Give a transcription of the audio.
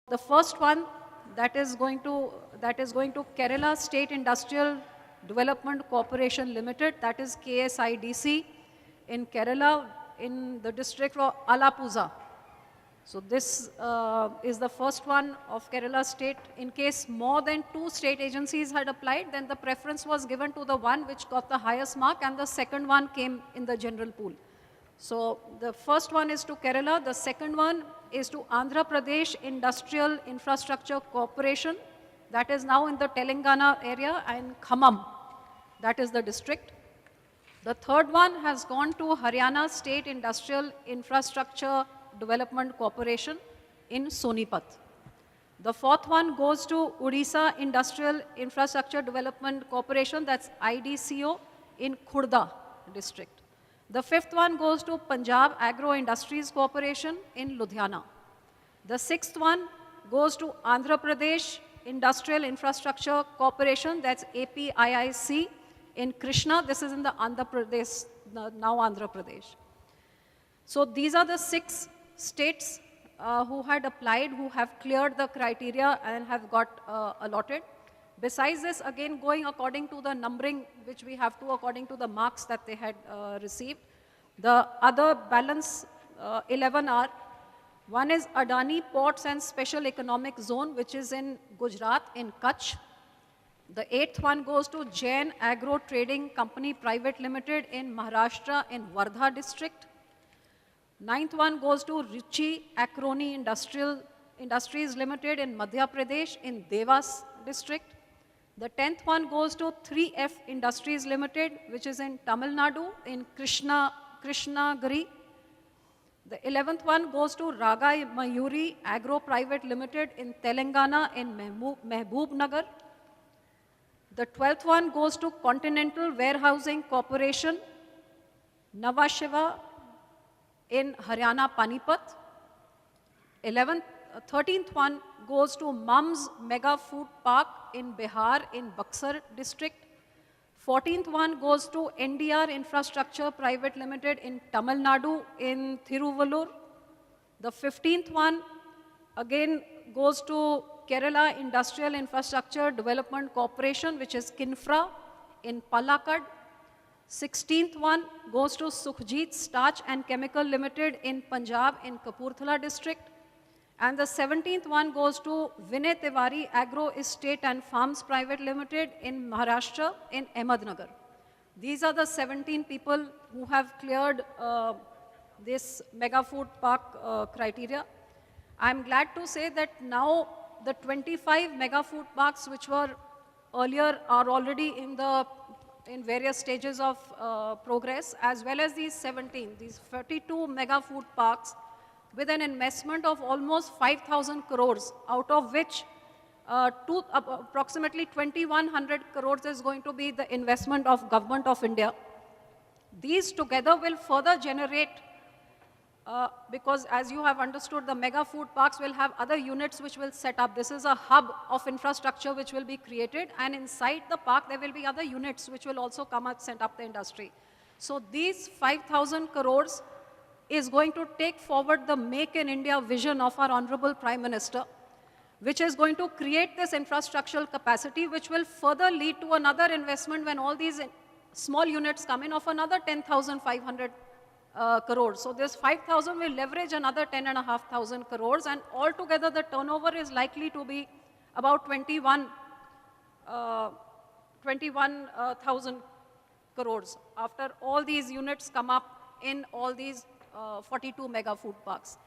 The first one that is going to Kerala State Industrial Development Corporation Limited, that is KSIDC in Kerala in the district of Alappuzha. So this is the first one of Kerala state. In case more than 2 state agencies had applied, then the preference was given to the one which got the highest mark, and the second one came in the general pool. So the first one is to Kerala, the second one is to Andhra Pradesh Industrial Infrastructure Corporation, that is now in the Telangana area, and Khammam, that is the district. The third one has gone to Haryana State Industrial Infrastructure Development Corporation in Sonipat. The fourth one goes to Odisha Industrial Infrastructure Development Corporation, that's IDCO, in Khurda district. The fifth one goes to Punjab Agro Industries Corporation in Ludhiana. The sixth one goes to Andhra Pradesh Industrial Infrastructure Corporation, that's APIIC, in Krishna. This is in the Andhra Pradesh, now Andhra Pradesh. So these are the 6 states who had applied, who have cleared the criteria and have got allotted. Besides this, again going according to the numbering which we have to, according to the marks that they had received, the other balance 11 are, one is Adani Ports and Special Economic Zone, which is in Gujarat, in Kutch. The 8th one goes to Jain Agro Trading Company Private Limited in Maharashtra in Wardha district. 9th one goes to Ruchi Acroni Industries Limited in Madhya Pradesh in Devas district. The 10th one goes to 3F Industries Limited, which is in Tamil Nadu in Krishnagiri. The 11th one goes to Raga Mayuri Agro Private Limited in Telangana in Mehboob Nagar. The 12th one goes to Continental Warehousing Corporation, Nhava Sheva in Haryana, Panipat. 13th one goes to Mums Mega Food Park in Bihar in Buxar district. 14th one goes to NDR Infrastructure Private Limited in Tamil Nadu in Thiruvallur. The 15th one again goes to Kerala Industrial Infrastructure Development Corporation, which is Kinfra in Palakkad. 16th one goes to Sukhjit Starch and Chemical Limited in Punjab in Kapurthala district. And the 17th one goes to Vinay Tiwari Agro Estate and Farms Private Limited in Maharashtra in Ahmednagar. These are the 17 people who have cleared this mega food park criteria. I'm glad to say that now the 25 mega food parks which were earlier are already in various stages of progress, as well as these 32 mega food parks with an investment of almost 5,000 crores, out of which approximately 2,100 crores is going to be the investment of Government of India. These together will further generate, because as you have understood, the mega food parks will have other units which will set up. This is a hub of infrastructure which will be created, and inside the park there will be other units which will also come and set up the industry. So these 5,000 crores is going to take forward the Make in India vision of our Honorable Prime Minister, which is going to create this infrastructural capacity, which will further lead to another investment when all these small units come in of another 10,500 crores. So this 5,000 will leverage another 10,500 crores, and altogether the turnover is likely to be about 21,000 crores after all these units come up in all these 42 mega food parks.